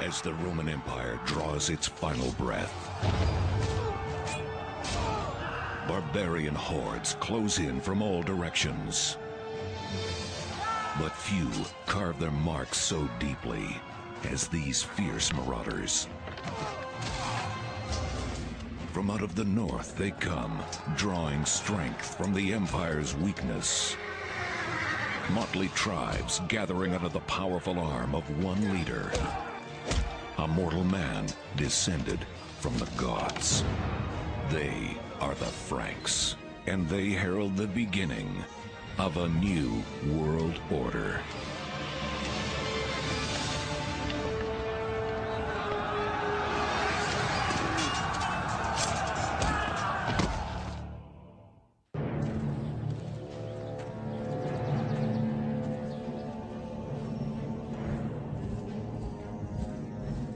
as the Roman Empire draws its final breath. Barbarian hordes close in from all directions. But few carve their marks so deeply as these fierce marauders. From out of the north they come, drawing strength from the Empire's weakness. Motley tribes gathering under the powerful arm of one leader. A mortal man descended from the gods. They are the Franks, and they herald the beginning of a new world order.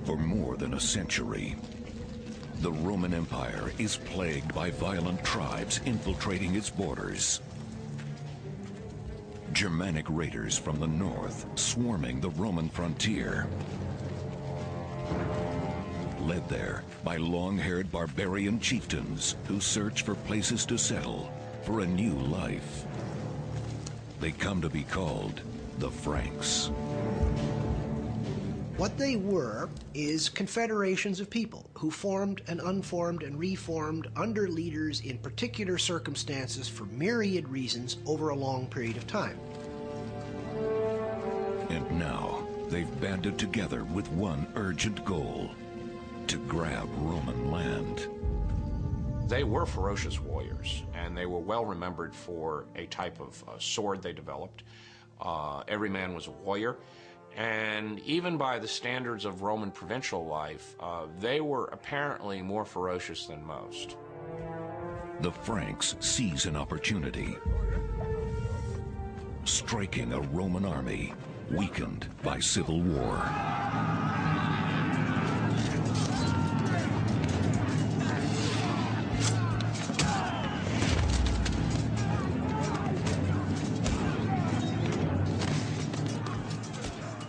For more than a century, the Roman Empire is plagued by violent tribes infiltrating its borders. Germanic raiders from the north swarming the Roman frontier. Led there by long-haired barbarian chieftains who search for places to settle for a new life. They come to be called the Franks. What they were is confederations of people who formed and unformed and reformed under leaders in particular circumstances for myriad reasons over a long period of time. And now they've banded together with one urgent goal: to grab Roman land. They were ferocious warriors, and they were well remembered for a type of sword they developed. Every man was a warrior. And even by the standards of Roman provincial life, they were apparently more ferocious than most. The Franks seize an opportunity, striking a Roman army weakened by civil war.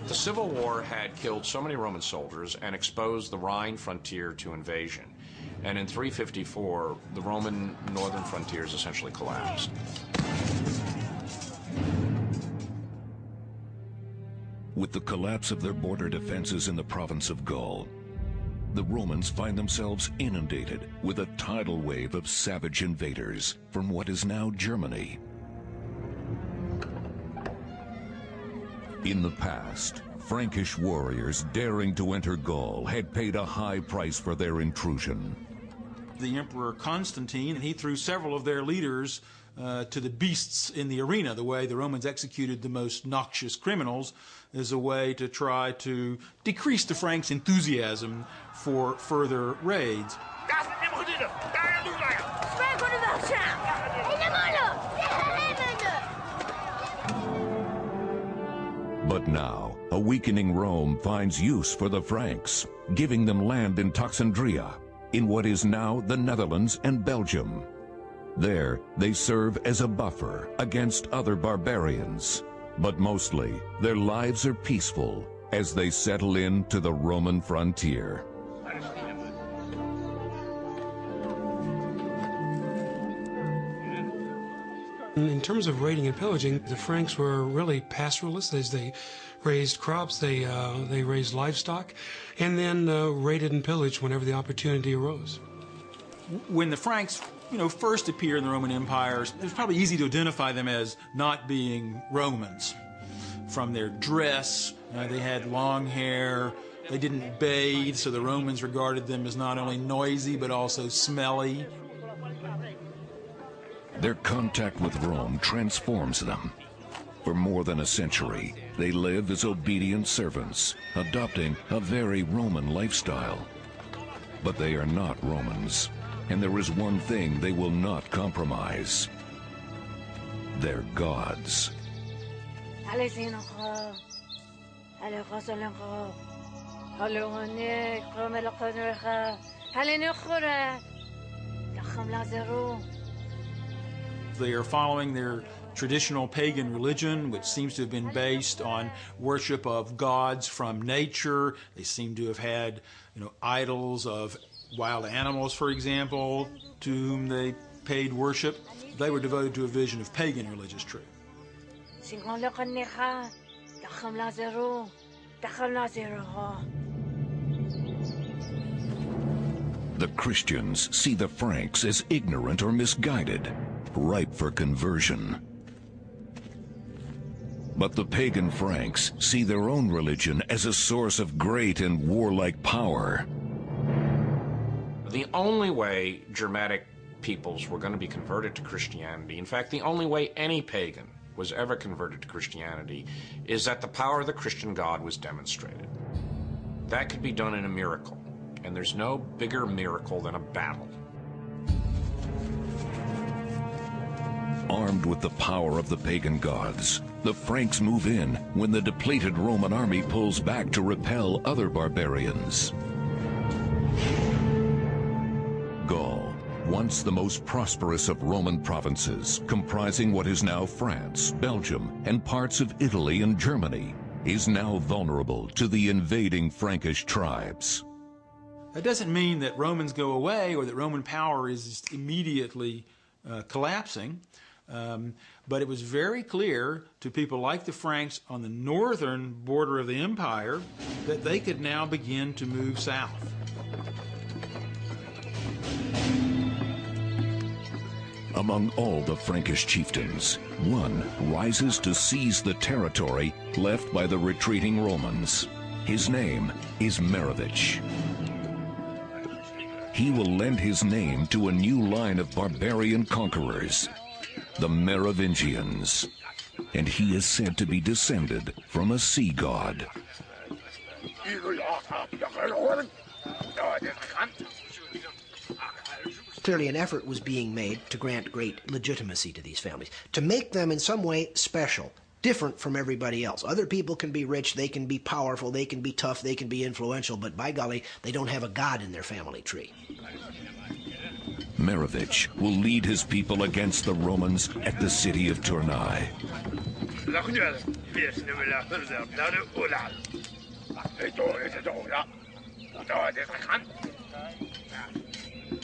The Civil War had killed so many Roman soldiers and exposed the Rhine frontier to invasion. And in 354, the Roman northern frontiers essentially collapsed. With the collapse of their border defenses in the province of Gaul, the Romans find themselves inundated with a tidal wave of savage invaders from what is now Germany. In the past, Frankish warriors daring to enter Gaul had paid a high price for their intrusion. The Emperor Constantine, he threw several of their leaders to the beasts in the arena. The way the Romans executed the most noxious criminals is a way to try to decrease the Franks' enthusiasm for further raids. But now, a weakening Rome finds use for the Franks, giving them land in Toxandria, in what is now the Netherlands and Belgium. There, they serve as a buffer against other barbarians. But mostly, their lives are peaceful as they settle into the Roman frontier. In terms of raiding and pillaging, the Franks were really pastoralists. They raised crops, they raised livestock, and then raided and pillaged whenever the opportunity arose. When the Franks, first appear in the Roman Empire, it was probably easy to identify them as not being Romans. From their dress, they had long hair, they didn't bathe, so the Romans regarded them as not only noisy but also smelly. Their contact with Rome transforms them. For more than a century, they live as obedient servants, adopting a very Roman lifestyle. But they are not Romans, and there is one thing they will not compromise: their gods. They are following their traditional pagan religion, which seems to have been based on worship of gods from nature. They seem to have had, idols of wild animals, for example, to whom they paid worship. They were devoted to a vision of pagan religious truth. The Christians see the Franks as ignorant or misguided, ripe for conversion. But the pagan Franks see their own religion as a source of great and warlike power. The only way Germanic peoples were going to be converted to Christianity, in fact, the only way any pagan was ever converted to Christianity, is that the power of the Christian God was demonstrated. That could be done in a miracle, and there's no bigger miracle than a battle. Armed with the power of the pagan gods, the Franks move in when the depleted Roman army pulls back to repel other barbarians. Gaul, once the most prosperous of Roman provinces, comprising what is now France, Belgium, and parts of Italy and Germany, is now vulnerable to the invading Frankish tribes. That doesn't mean that Romans go away or that Roman power is immediately collapsing, but it was very clear to people like the Franks on the northern border of the empire that they could now begin to move south. Among all the Frankish chieftains, one rises to seize the territory left by the retreating Romans. His name is Merovich. He will lend his name to a new line of barbarian conquerors, the Merovingians, and he is said to be descended from a sea god. Clearly an effort was being made to grant great legitimacy to these families, to make them in some way special, different from everybody else. Other people can be rich, they can be powerful, they can be tough, they can be influential, but by golly, they don't have a god in their family tree. Merovich will lead his people against the Romans at the city of Tournai.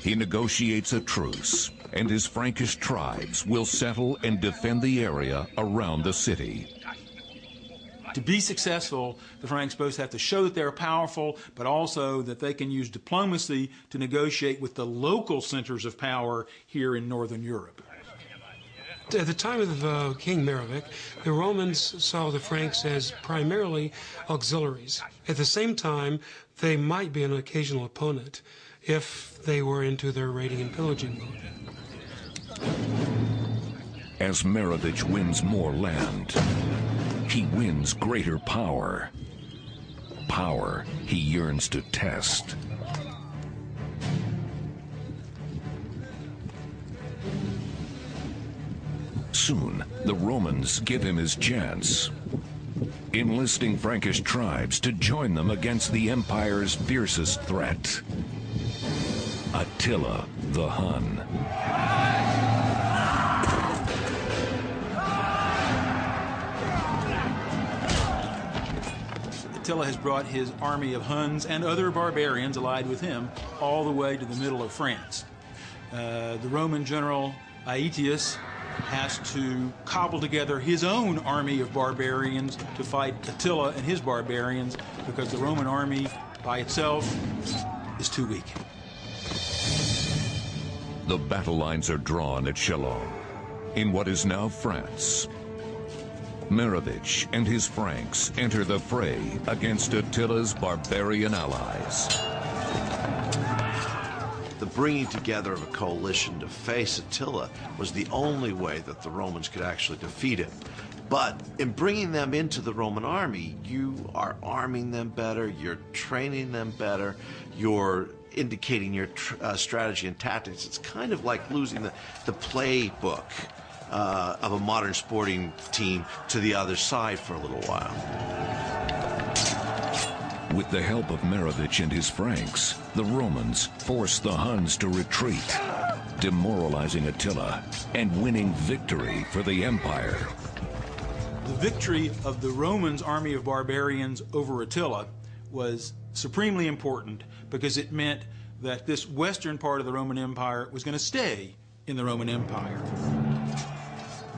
He negotiates a truce, and his Frankish tribes will settle and defend the area around the city. To be successful, the Franks both have to show that they're powerful, but also that they can use diplomacy to negotiate with the local centers of power here in northern Europe. At the time of King Merovic, the Romans saw the Franks as primarily auxiliaries. At the same time, they might be an occasional opponent if they were into their raiding and pillaging mode. As Merovich wins more land, he wins greater power. Power he yearns to test. Soon, the Romans give him his chance, enlisting Frankish tribes to join them against the empire's fiercest threat, Attila the Hun. Attila has brought his army of Huns and other barbarians allied with him all the way to the middle of France. The Roman general Aetius has to cobble together his own army of barbarians to fight Attila and his barbarians because the Roman army by itself is too weak. The battle lines are drawn at Chalons, in what is now France. Merovich and his Franks enter the fray against Attila's barbarian allies. The bringing together of a coalition to face Attila was the only way that the Romans could actually defeat him. But in bringing them into the Roman army, you are arming them better, you're training them better, you're indicating your strategy and tactics. It's kind of like losing the playbook of a modern sporting team to the other side for a little while. With the help of Merovich and his Franks, the Romans force the Huns to retreat. demoralizing Attila and winning victory for the empire. The victory of the Romans' army of barbarians over Attila was supremely important because it meant that this western part of the Roman Empire was going to stay in the Roman Empire.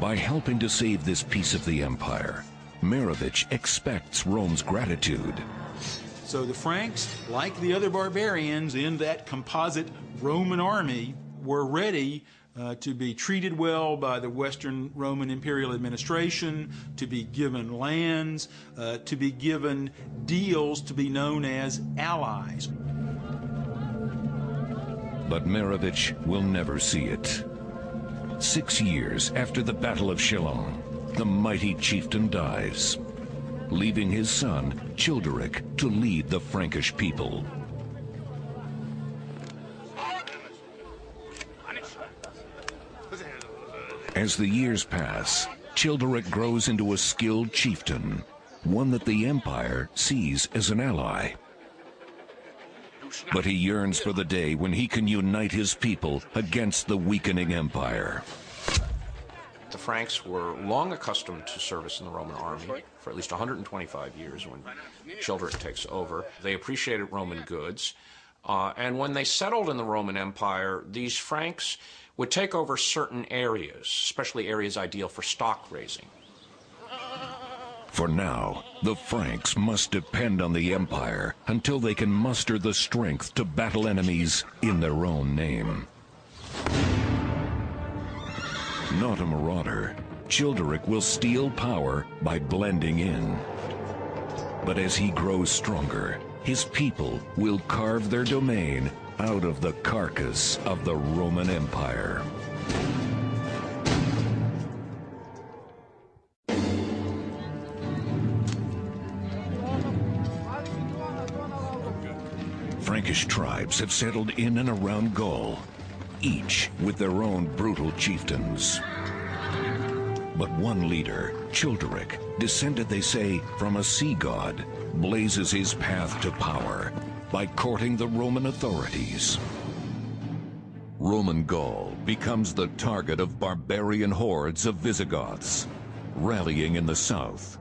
By helping to save this piece of the empire, Merovich expects Rome's gratitude. So the Franks, like the other barbarians in that composite Roman army, were ready to be treated well by the Western Roman imperial administration, to be given lands, to be given deals, to be known as allies. But Merovich will never see it. 6 years after the Battle of Chelon, the mighty chieftain dies, leaving his son, Childeric, to lead the Frankish people. As the years pass, Childeric grows into a skilled chieftain, one that the empire sees as an ally. But he yearns for the day when he can unite his people against the weakening empire. The Franks were long accustomed to service in the Roman army for at least 125 years when Childeric takes over. They appreciated Roman goods. And when they settled in the Roman Empire, these Franks would take over certain areas, especially areas ideal for stock raising. For now, the Franks must depend on the empire until they can muster the strength to battle enemies in their own name. Not a marauder, Childeric will steal power by blending in. But as he grows stronger, his people will carve their domain out of the carcass of the Roman Empire. Frankish tribes have settled in and around Gaul, each with their own brutal chieftains. But one leader, Childeric, descended, they say, from a sea god, blazes his path to power by courting the Roman authorities. Roman Gaul becomes the target of barbarian hordes of Visigoths, rallying in the south.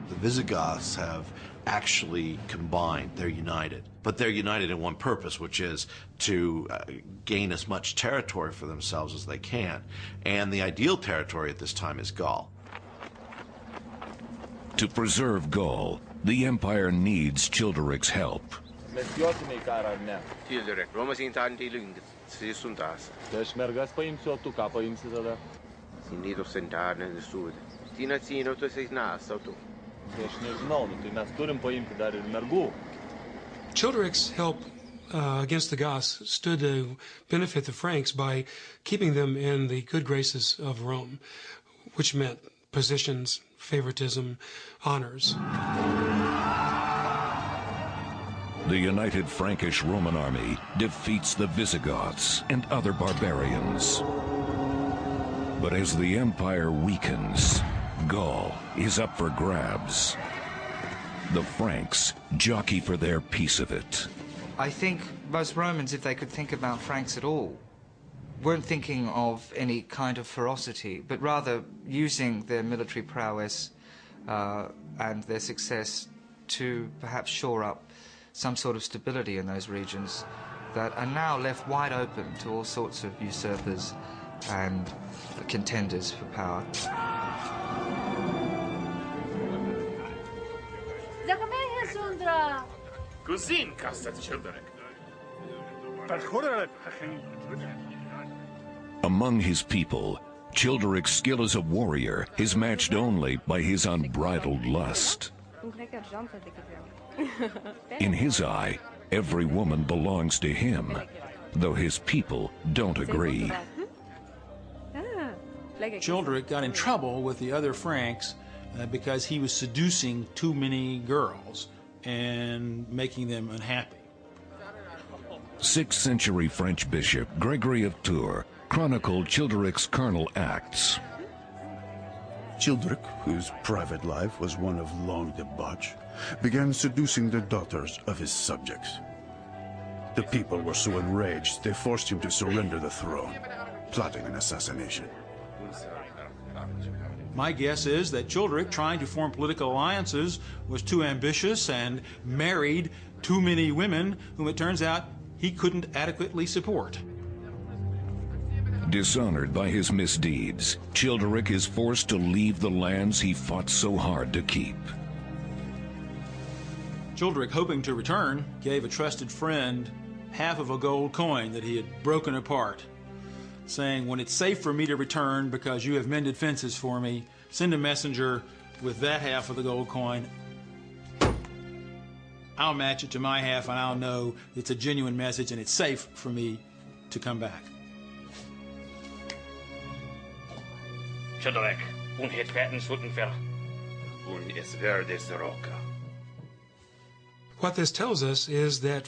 The Visigoths have actually combined. They're united. But they're united in one purpose, which is to gain as much territory for themselves as they can. And the ideal territory at this time is Gaul. To preserve Gaul, the empire needs Childeric's help. Childeric, Roma sind antilingit, sie sunt das. Deci mergați paimsi o tu, ca paimsi tada. Sinito sentane de sud. Tina sino to se nas tu. Deci ne znao, tu nas turim paimti, dar mergu. Childeric's help against the Goths stood to benefit the Franks by keeping them in the good graces of Rome, which meant positions, favoritism, honors. The united Frankish Roman army defeats the Visigoths and other barbarians. But as the empire weakens, Gaul is up for grabs. The Franks jockey for their piece of it. I think most Romans, if they could think about Franks at all, weren't thinking of any kind of ferocity, but rather using their military prowess and their success to perhaps shore up some sort of stability in those regions that are now left wide open to all sorts of usurpers and contenders for power. Among his people, Childeric's skill as a warrior is matched only by his unbridled lust. In his eye, every woman belongs to him, though his people don't agree. Childeric got in trouble with the other Franks because he was seducing too many girls and making them unhappy. 6th century French bishop Gregory of Tours chronicled Childeric's carnal acts. Childeric, whose private life was one of long debauch, began seducing the daughters of his subjects. The people were so enraged, they forced him to surrender the throne, plotting an assassination. My guess is that Childeric, trying to form political alliances, was too ambitious and married too many women whom it turns out he couldn't adequately support. Dishonored by his misdeeds, Childeric is forced to leave the lands he fought so hard to keep. Childeric, hoping to return, gave a trusted friend half of a gold coin that he had broken apart, saying, "When it's safe for me to return because you have mended fences for me, send a messenger with that half of the gold coin. I'll match it to my half and I'll know it's a genuine message and it's safe for me to come back." Childeric, und het werden Suttenfer, und es verdes roca. What this tells us is that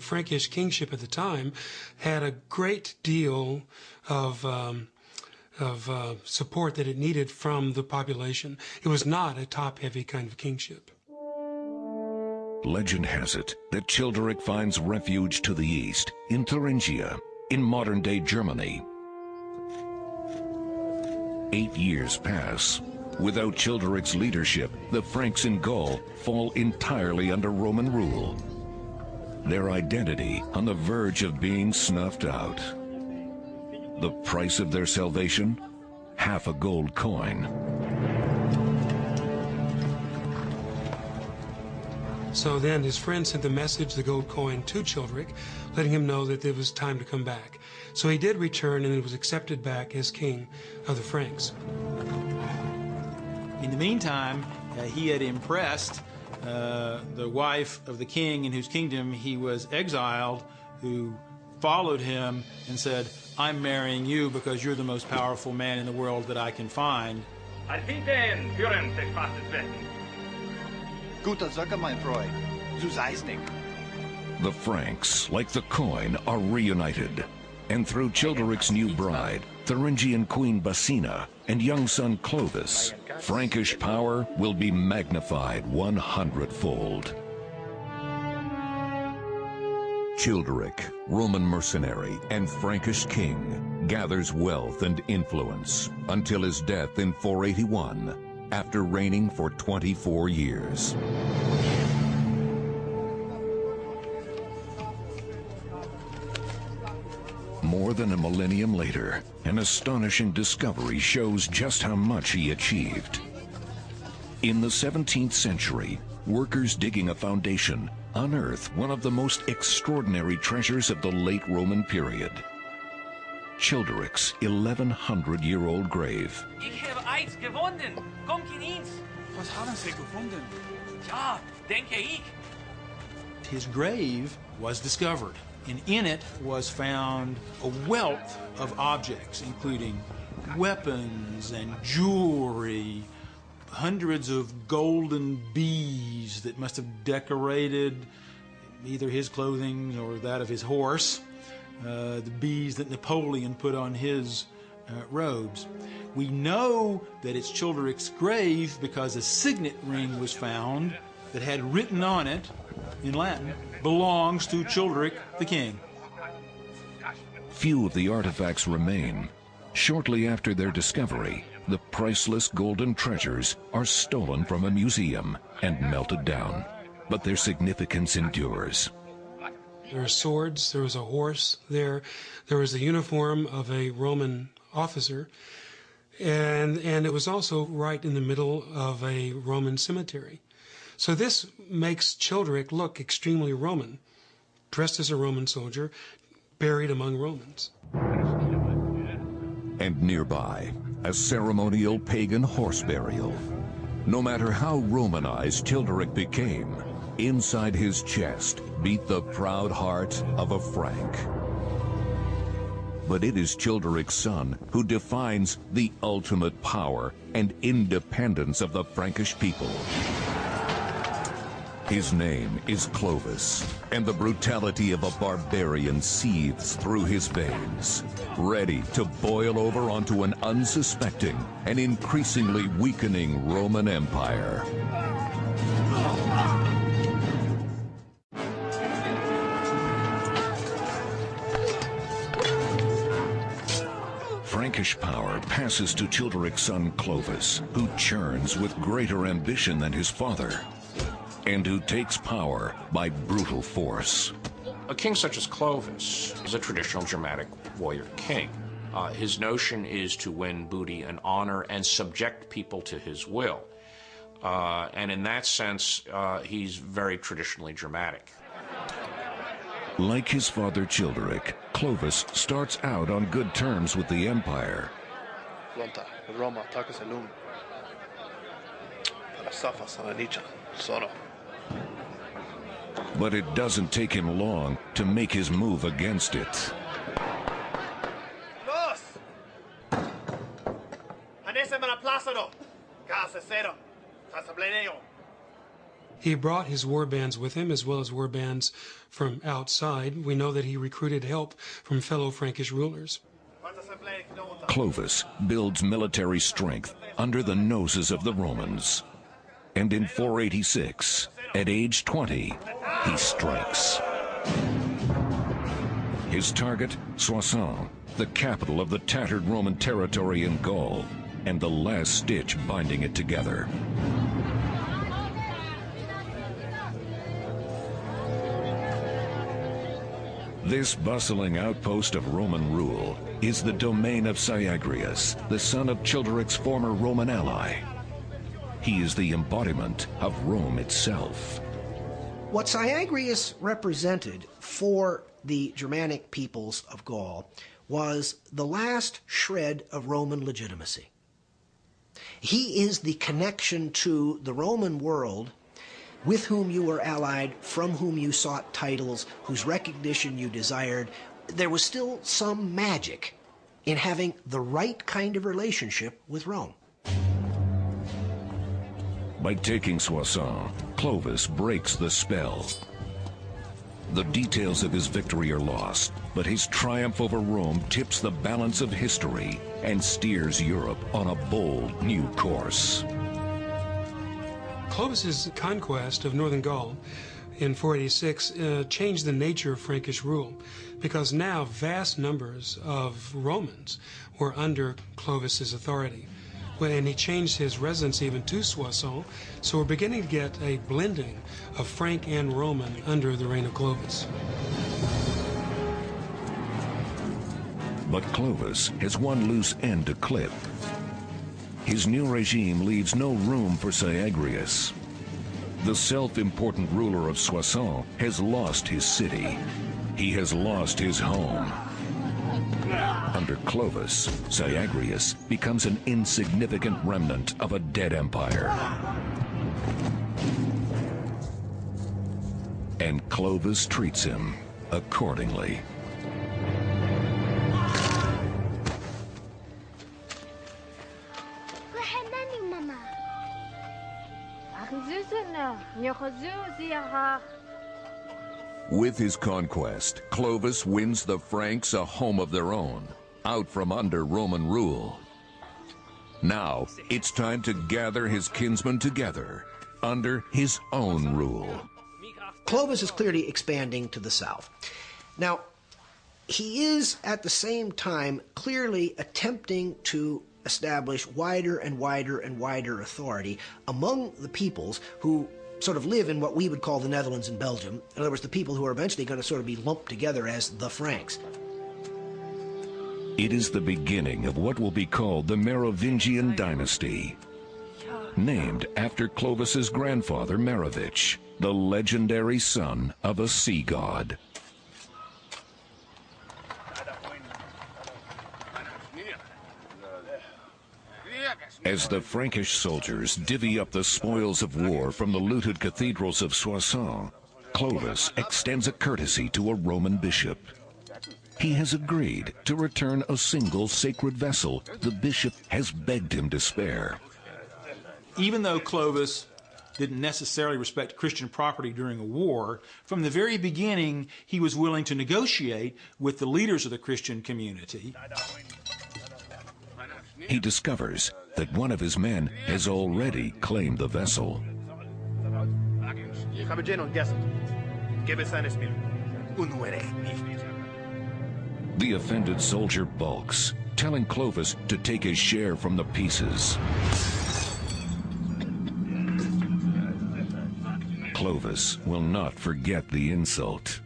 Frankish kingship at the time had a great deal of support that it needed from the population. It was not a top-heavy kind of kingship. Legend has it that Childeric finds refuge to the east, in Thuringia, in modern-day Germany. 8 years pass. Without Childeric's leadership, the Franks in Gaul fall entirely under Roman rule. Their identity on the verge of being snuffed out. The price of their salvation? Half a gold coin. So then his friend sent the message, the gold coin, to Childeric, letting him know that it was time to come back. So he did return, and he was accepted back as king of the Franks. In the meantime, he had impressed the wife of the king in whose kingdom he was exiled, who followed him and said, "I'm marrying you because you're the most powerful man in the world that I can find." Guter Sache, mein Freund. Du seist nicht. The Franks, like the coin, are reunited. And through Childeric's new bride, Thuringian Queen Basina, and young son Clovis, Frankish power will be magnified 100-fold. Childeric, Roman mercenary and Frankish king, gathers wealth and influence until his death in 481, after reigning for 24 years. More than a millennium later, an astonishing discovery shows just how much he achieved. In the 17th century, workers digging a foundation unearthed one of the most extraordinary treasures of the late Roman period. Childeric's 1100-year-old grave. Ich habe eins gefunden. Kommt in ins. Was haben Sie gefunden? Ja, denke ich. His grave was discovered, and in it was found a wealth of objects, including weapons and jewelry, hundreds of golden bees that must have decorated either his clothing or that of his horse, the bees that Napoleon put on his robes. We know that it's Childeric's grave because a signet ring was found that had written on it, in Latin, "Belongs to Childeric the king." Few of the artifacts remain. Shortly after their discovery, the priceless golden treasures are stolen from a museum and melted down. But their significance endures. There are swords, there was a horse there was the uniform of a Roman officer, and it was also right in the middle of a Roman cemetery. So this makes Childeric look extremely Roman, dressed as a Roman soldier, buried among Romans. And nearby, a ceremonial pagan horse burial. No matter how Romanized Childeric became, inside his chest beat the proud heart of a Frank. But it is Childeric's son who defines the ultimate power and independence of the Frankish people. His name is Clovis, and the brutality of a barbarian seethes through his veins, ready to boil over onto an unsuspecting and increasingly weakening Roman Empire. Frankish power passes to Childeric's son Clovis, who churns with greater ambition than his father, and who takes power by brutal force. A king such as Clovis is a traditional Germanic warrior king. His notion is to win booty and honor and subject people to his will. And in that sense, he's very traditionally Germanic. Like his father Childeric, Clovis starts out on good terms with the empire. But it doesn't take him long to make his move against it. He brought his war bands with him, as well as war bands from outside. We know that he recruited help from fellow Frankish rulers. Clovis builds military strength under the noses of the Romans. And in 486, at age 20, he strikes. His target, Soissons, the capital of the tattered Roman territory in Gaul, and the last stitch binding it together. This bustling outpost of Roman rule is the domain of Syagrius, the son of Childeric's former Roman ally. He is the embodiment of Rome itself. What Syagrius represented for the Germanic peoples of Gaul was the last shred of Roman legitimacy. He is the connection to the Roman world with whom you were allied, from whom you sought titles, whose recognition you desired. There was still some magic in having the right kind of relationship with Rome. By taking Soissons, Clovis breaks the spell. The details of his victory are lost, but his triumph over Rome tips the balance of history and steers Europe on a bold new course. Clovis's conquest of northern Gaul in 486 changed the nature of Frankish rule, because now vast numbers of Romans were under Clovis's authority. And he changed his residence even to Soissons, so we're beginning to get a blending of Frank and Roman under the reign of Clovis. But Clovis has one loose end to clip. His new regime leaves no room for Syagrius. The self-important ruler of Soissons has lost his city. He has lost his home. Under Clovis, Syagrius becomes an insignificant remnant of a dead empire. And Clovis treats him accordingly. With his conquest, Clovis wins the Franks a home of their own, out from under Roman rule. Now, it's time to gather his kinsmen together under his own rule. Clovis is clearly expanding to the south. Now, he is at the same time clearly attempting to establish wider and wider and wider authority among the peoples who sort of live in what we would call the Netherlands and Belgium. In other words, the people who are eventually going to sort of be lumped together as the Franks. It is the beginning of what will be called the Merovingian dynasty, named after Clovis's grandfather Merovich, the legendary son of a sea god. As the Frankish soldiers divvy up the spoils of war from the looted cathedrals of Soissons, Clovis extends a courtesy to a Roman bishop. He has agreed to return a single sacred vessel the bishop has begged him to spare. Even though Clovis didn't necessarily respect Christian property during a war, from the very beginning he was willing to negotiate with the leaders of the Christian community. He discovers that one of his men has already claimed the vessel. The offended soldier balks, telling Clovis to take his share from the pieces. Clovis will not forget the insult.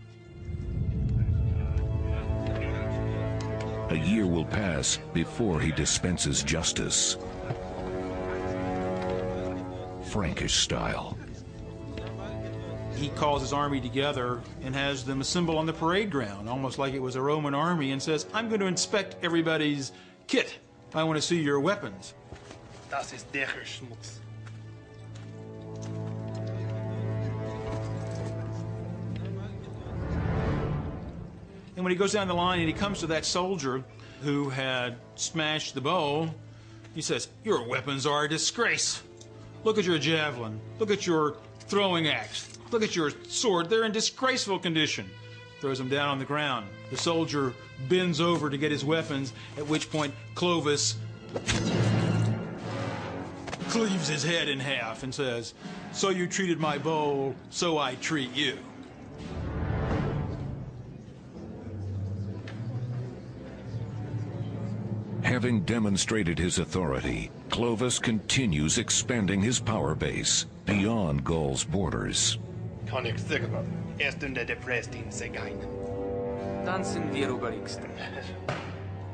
A year will pass before he dispenses justice. Frankish style. He calls his army together and has them assemble on the parade ground, almost like it was a Roman army, and says, I'm going to inspect everybody's kit. I want to see your weapons. Das ist der Schmutz. And when he goes down the line and he comes to that soldier who had smashed the bow, he says, your weapons are a disgrace. Look at your javelin. Look at your throwing axe. Look at your sword. They're in disgraceful condition. Throws them down on the ground. The soldier bends over to get his weapons, at which point Clovis cleaves his head in half and says, so you treated my bow, so I treat you. Having demonstrated his authority, Clovis continues expanding his power base beyond Gaul's borders. König Sigebert, under the Prestin Segain. Dancing the Rubarixten.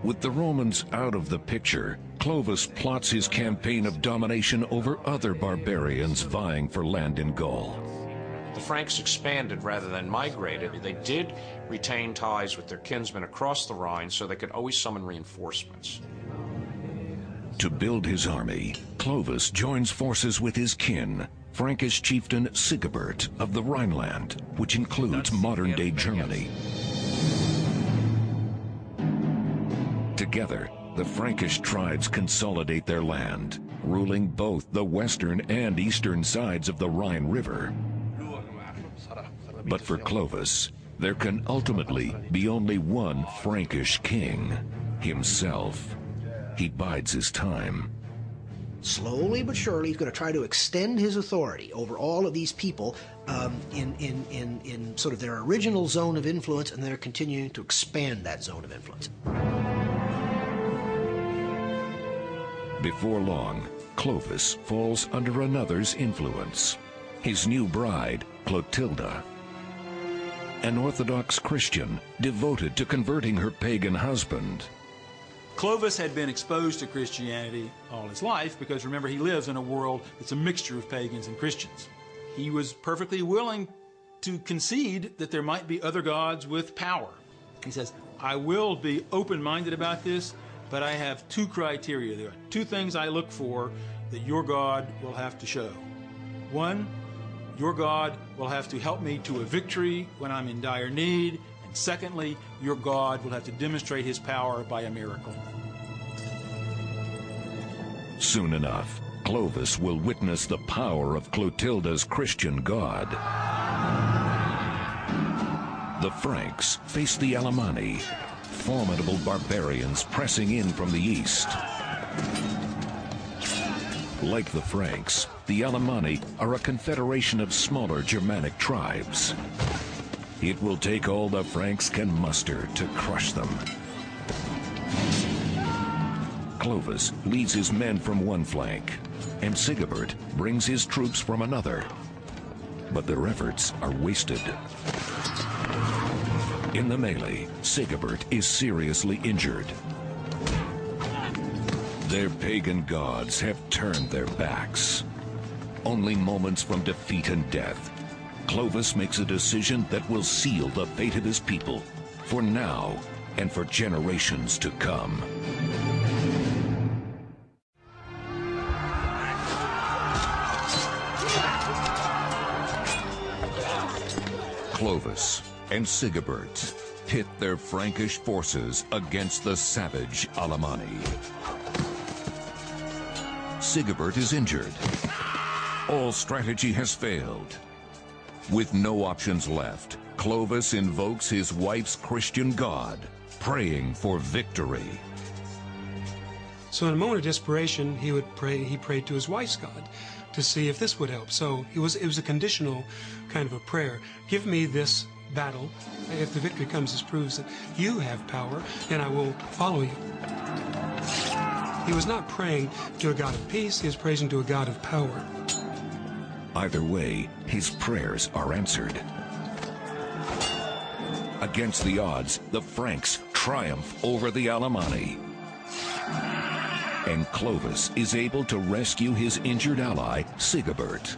With the Romans out of the picture, Clovis plots his campaign of domination over other barbarians vying for land in Gaul. The Franks expanded rather than migrated. They did retain ties with their kinsmen across the Rhine so they could always summon reinforcements. To build his army, Clovis joins forces with his kin, Frankish chieftain Sigebert of the Rhineland, which includes modern-day Germany. Together, the Frankish tribes consolidate their land, ruling both the western and eastern sides of the Rhine River. But for Clovis, there can ultimately be only one Frankish king, himself. He bides his time. Slowly but surely, he's going to try to extend his authority over all of these people in sort of their original zone of influence, and they're continuing to expand that zone of influence. Before long, Clovis falls under another's influence. His new bride, Clotilda. An Orthodox Christian devoted to converting her pagan husband. Clovis had been exposed to Christianity all his life because, remember, he lives in a world that's a mixture of pagans and Christians. He was perfectly willing to concede that there might be other gods with power. He says, I will be open-minded about this, but I have two criteria. There are two things I look for that your God will have to show. One, your God will have to help me to a victory when I'm in dire need. And secondly, your God will have to demonstrate his power by a miracle. Soon enough, Clovis will witness the power of Clotilda's Christian God. The Franks face the Alemanni, formidable barbarians pressing in from the east. Like the Franks, the Alemanni are a confederation of smaller Germanic tribes. It will take all the Franks can muster to crush them. Clovis leads his men from one flank, and Sigebert brings his troops from another. But their efforts are wasted. In the melee, Sigebert is seriously injured. Their pagan gods have turned their backs. Only moments from defeat and death, Clovis makes a decision that will seal the fate of his people, for now and for generations to come. Clovis and Sigebert pit their Frankish forces against the savage Alemanni. Sigebert is injured. All strategy has failed. With no options left, Clovis invokes his wife's Christian God, praying for victory. So in a moment of desperation, he prayed to his wife's God to see if this would help. So it was a conditional kind of a prayer. Give me this battle. If the victory comes, this proves that you have power, and I will follow you. He was not praying to a God of peace, he was praising to a God of power. Either way, his prayers are answered. Against the odds, the Franks triumph over the Alemanni. And Clovis is able to rescue his injured ally, Sigebert.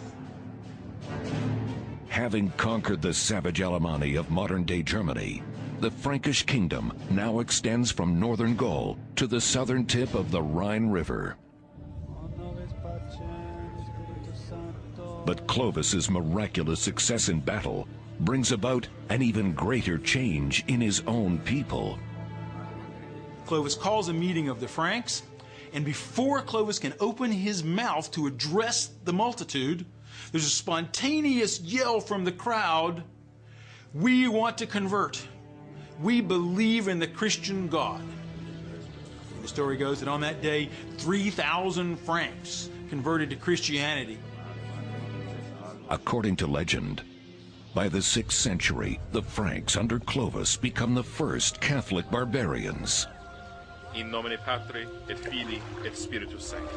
Having conquered the savage Alemanni of modern-day Germany, the Frankish kingdom now extends from northern Gaul to the southern tip of the Rhine River. But Clovis's miraculous success in battle brings about an even greater change in his own people. Clovis calls a meeting of the Franks, and before Clovis can open his mouth to address the multitude, there's a spontaneous yell from the crowd, "We want to convert. We believe in the Christian God." The story goes that on that day, 3,000 Franks converted to Christianity. According to legend, by the 6th century, the Franks under Clovis become the first Catholic barbarians. In nomine Patri et Filii et Spiritus Sancti.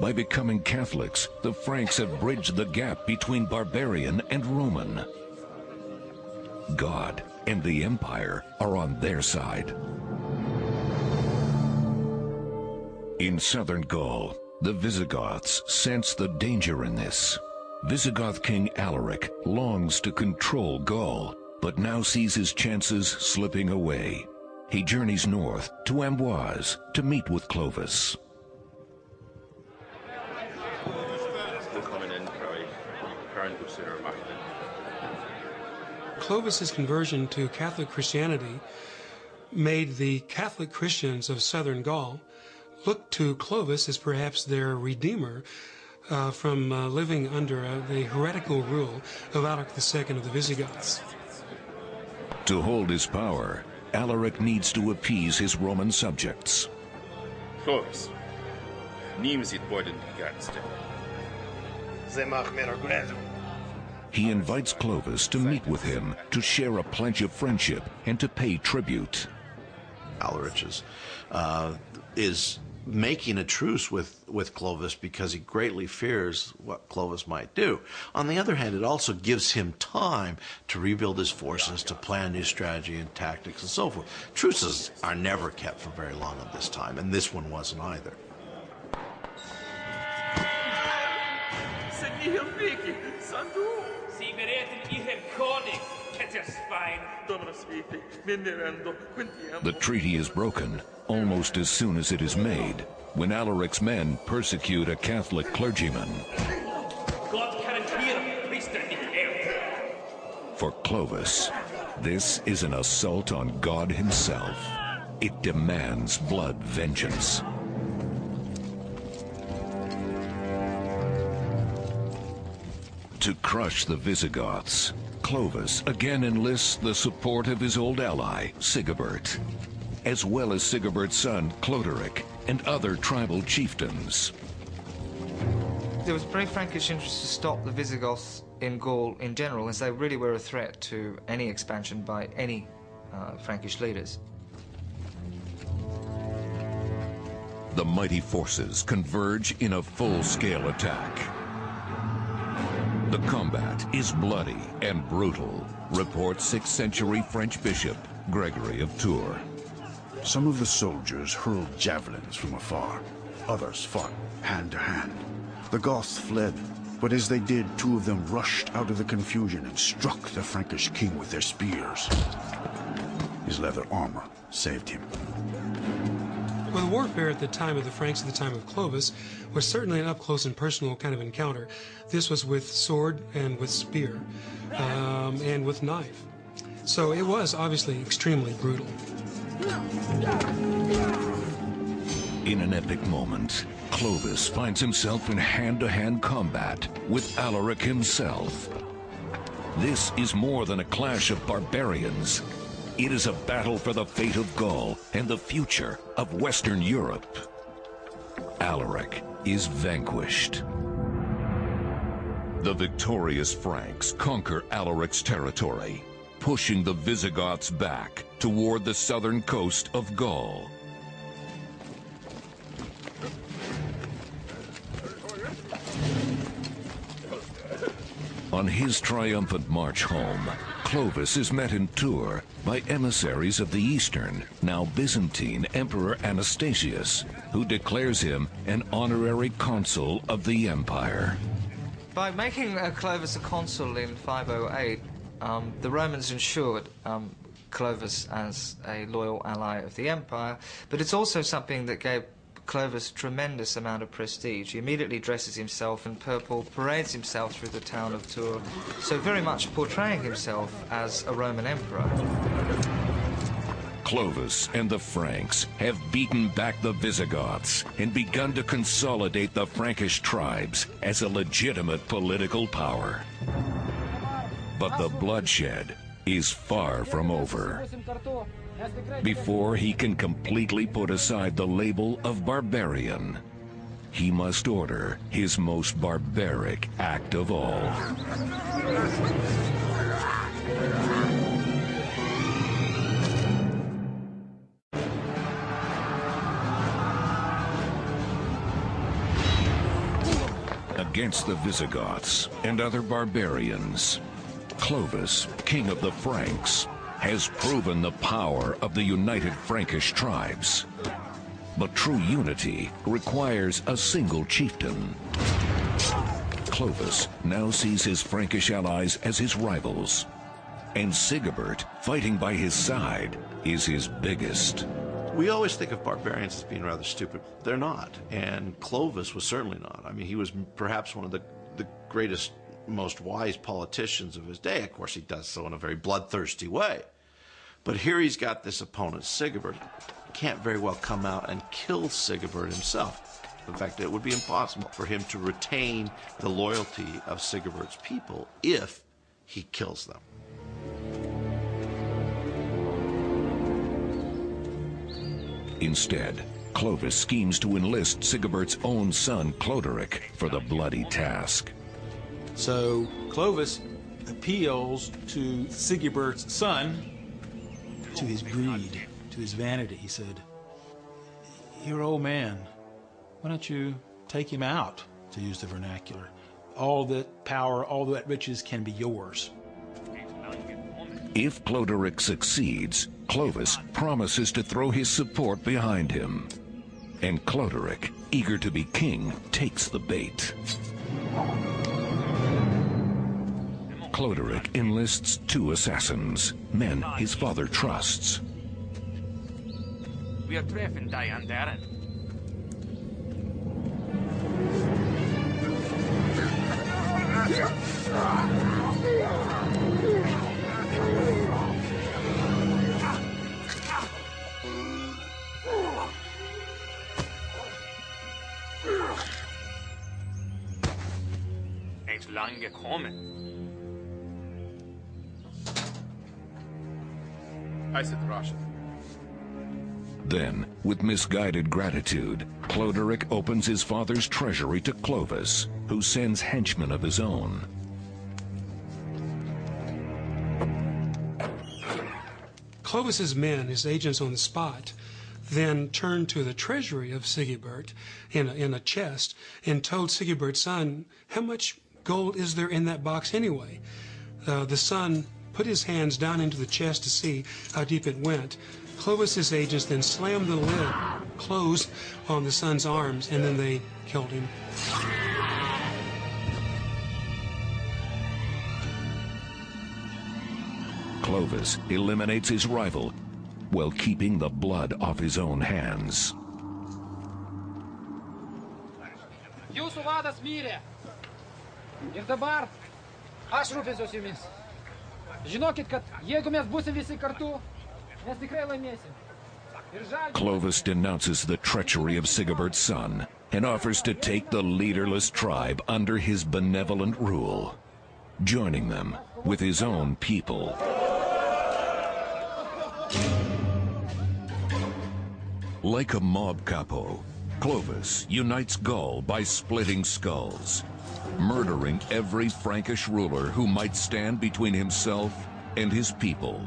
By becoming Catholics, the Franks have bridged the gap between barbarian and Roman. God and the Empire are on their side. In southern Gaul, the Visigoths sense the danger in this. Visigoth King Alaric longs to control Gaul, but now sees his chances slipping away. He journeys north to Amboise to meet with Clovis. Clovis's conversion to Catholic Christianity made the Catholic Christians of southern Gaul look to Clovis as perhaps their redeemer from living under the heretical rule of Alaric II of the Visigoths. To hold his power, Alaric needs to appease his Roman subjects. Clovis, nimm sie beiden die Ganze. Ze mag mir agredo. He invites Clovis to meet with him, to share a pledge of friendship, and to pay tribute. Alaric is making a truce with Clovis because he greatly fears what Clovis might do. On the other hand, it also gives him time to rebuild his forces, to plan new strategy and tactics and so forth. Truces are never kept for very long at this time, and this one wasn't either. The treaty is broken almost as soon as it is made, when Alaric's men persecute a Catholic clergyman. For Clovis, this is an assault on God himself. It demands blood vengeance. To crush the Visigoths, Clovis again enlists the support of his old ally, Sigebert, as well as Sigebert's son, Cloderic, and other tribal chieftains. There was very Frankish interest to stop the Visigoths in Gaul in general, as they really were a threat to any expansion by any Frankish leaders. The mighty forces converge in a full-scale attack. The combat is bloody and brutal, reports 6th century French bishop Gregory of Tours. Some of the soldiers hurled javelins from afar. Others fought hand to hand. The Goths fled, but as they did, two of them rushed out of the confusion and struck the Frankish king with their spears. His leather armor saved him. Well, the warfare at the time of the Franks, at the time of Clovis, was certainly an up-close and personal kind of encounter. This was with sword and with spear, and with knife. So it was obviously extremely brutal. In an epic moment, Clovis finds himself in hand-to-hand combat with Alaric himself. This is more than a clash of barbarians. It is a battle for the fate of Gaul and the future of Western Europe. Alaric is vanquished. The victorious Franks conquer Alaric's territory, pushing the Visigoths back toward the southern coast of Gaul. On his triumphant march home, Clovis is met in Tours by emissaries of the Eastern, now Byzantine Emperor Anastasius, who declares him an honorary consul of the empire. By making Clovis a consul in 508, the Romans ensured Clovis as a loyal ally of the empire, but it's also something that gave Clovis a tremendous amount of prestige. He immediately dresses himself in purple, parades himself through the town of Tours, so very much portraying himself as a Roman emperor. Clovis and the Franks have beaten back the Visigoths and begun to consolidate the Frankish tribes as a legitimate political power. But the bloodshed is far from over. Before he can completely put aside the label of barbarian, he must order his most barbaric act of all. Against the Visigoths and other barbarians, Clovis, king of the Franks, has proven the power of the united Frankish tribes. But true unity requires a single chieftain. Clovis now sees his Frankish allies as his rivals, and Sigebert, fighting by his side, is his biggest. We always think of barbarians as being rather stupid. They're not, and Clovis was certainly not. I mean, he was perhaps one of the greatest, most wise politicians of his day. Of course, he does so in a very bloodthirsty way. But here he's got this opponent, Sigebert. He can't very well come out and kill Sigebert himself. In fact, it would be impossible for him to retain the loyalty of Sigebert's people if he kills them. Instead, Clovis schemes to enlist Sigebert's own son, Cloderic, for the bloody task. So Clovis appeals to Sigebert's son, to his greed, to his vanity. He said, "You're an old man. Why don't you take him out," to use the vernacular. "All that power, all that riches can be yours." If Cloderic succeeds, Clovis promises to throw his support behind him. And Cloderic, eager to be king, takes the bait. Cloderic enlists 2 assassins, men his father trusts. We are treffen Diane Darren. Eens lang gekommen. I said Russian. Then, with misguided gratitude, Cloderic opens his father's treasury to Clovis, who sends henchmen of his own. Clovis's men, his agents on the spot, then turned to the treasury of Sigebert in a chest and told Sigebert's son, "How much gold is there in that box anyway?" The son put his hands down into the chest to see how deep it went. Clovis's agents then slammed the lid closed on the son's arms, and then they killed him. Clovis eliminates his rival while keeping the blood off his own hands. Jūsu vadas mirė. Ir dabar aš rūpinsiuosi jumis. Žinokit, kad jeigu mes būsim visi kartu, mes tikrai laimėsim. Clovis denounces the treachery of Sigebert's son and offers to take the leaderless tribe under his benevolent rule, joining them with his own people. Like a mob capo, Clovis unites Gaul by splitting skulls. murdering every Frankish ruler who might stand between himself and his people.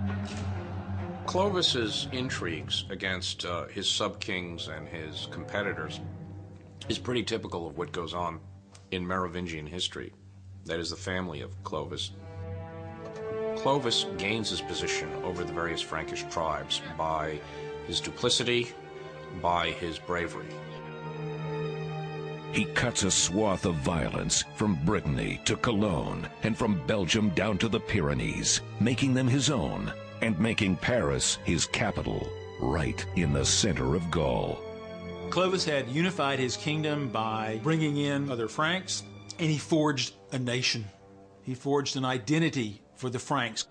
Clovis's intrigues against his sub-kings and his competitors is pretty typical of what goes on in Merovingian history. That is the family of Clovis. Clovis gains his position over the various Frankish tribes by his duplicity, by his bravery. He cuts a swath of violence from Brittany to Cologne and from Belgium down to the Pyrenees, making them his own and making Paris his capital, right in the center of Gaul. Clovis had unified his kingdom by bringing in other Franks, and he forged a nation. He forged an identity for the Franks.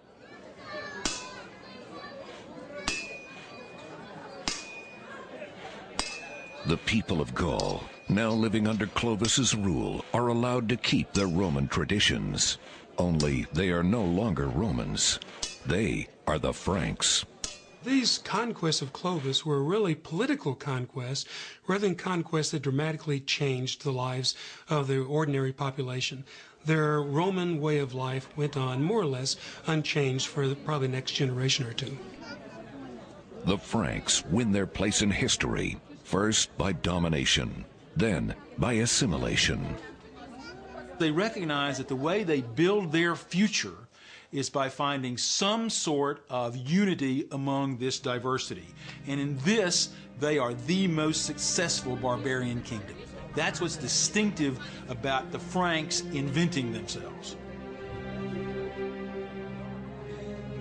The people of Gaul, now living under Clovis's rule, are allowed to keep their Roman traditions. Only they are no longer Romans. They are the Franks. These conquests of Clovis were really political conquests rather than conquests that dramatically changed the lives of the ordinary population. Their Roman way of life went on more or less unchanged for probably the next generation or two. The Franks win their place in history, first by domination, then by assimilation. They recognize that the way they build their future is by finding some sort of unity among this diversity. And in this, they are the most successful barbarian kingdom. That's what's distinctive about the Franks inventing themselves.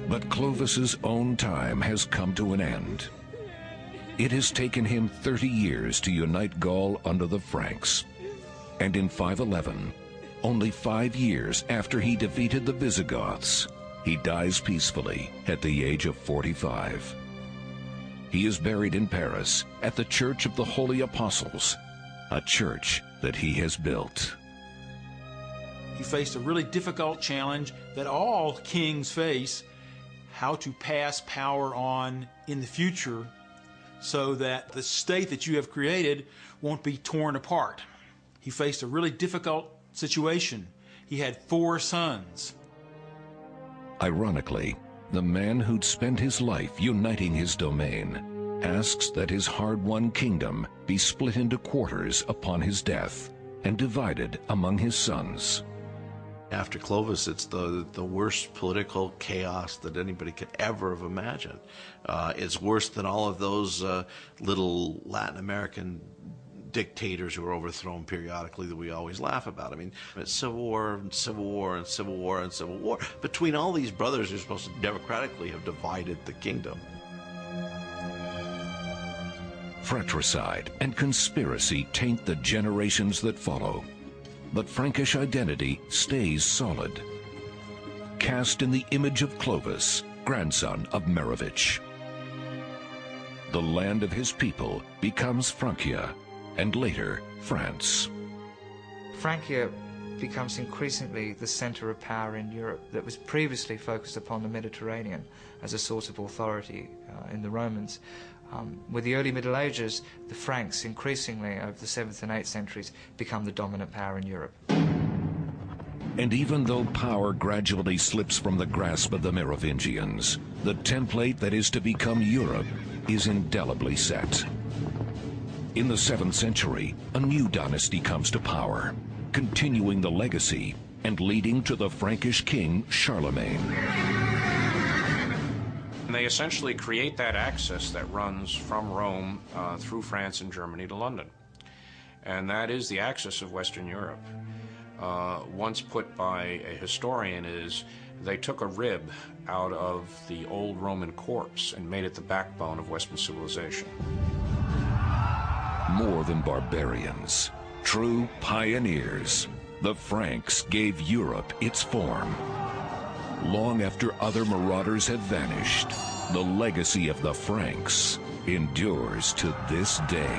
But Clovis's own time has come to an end. It has taken him 30 years to unite Gaul under the Franks. And in 511, only 5 years after he defeated the Visigoths, he dies peacefully at the age of 45. He is buried in Paris at the Church of the Holy Apostles, a church that he has built. He faced a really difficult challenge that all kings face, how to pass power on in the future so that the state that you have created won't be torn apart. He faced a really difficult situation. He had 4 sons. Ironically, the man who'd spent his life uniting his domain asks that his hard-won kingdom be split into quarters upon his death and divided among his sons. After Clovis, it's the worst political chaos that anybody could ever have imagined. It's worse than all of those little Latin American dictators who are overthrown periodically that we always laugh about. I mean, it's civil war and civil war and civil war and civil war between all these brothers who are supposed to democratically have divided the kingdom. Fratricide and conspiracy taint the generations that follow, but Frankish identity stays solid. Cast in the image of Clovis, grandson of Merovich. The land of his people becomes Francia, and later France. Francia becomes increasingly the center of power in Europe that was previously focused upon the Mediterranean as a source of authority in the Romans. With the early Middle Ages, the Franks increasingly over the 7th and 8th centuries become the dominant power in Europe. And even though power gradually slips from the grasp of the Merovingians, the template that is to become Europe is indelibly set. In the 7th century, a new dynasty comes to power, continuing the legacy and leading to the Frankish king Charlemagne. And they essentially create that axis that runs from Rome through France and Germany to London. And that is the axis of Western Europe. Once put by a historian is they took a rib out of the old Roman corpse and made it the backbone of Western civilization. More than barbarians, true pioneers, the Franks gave Europe its form. Long after other marauders have vanished, the legacy of the Franks endures to this day.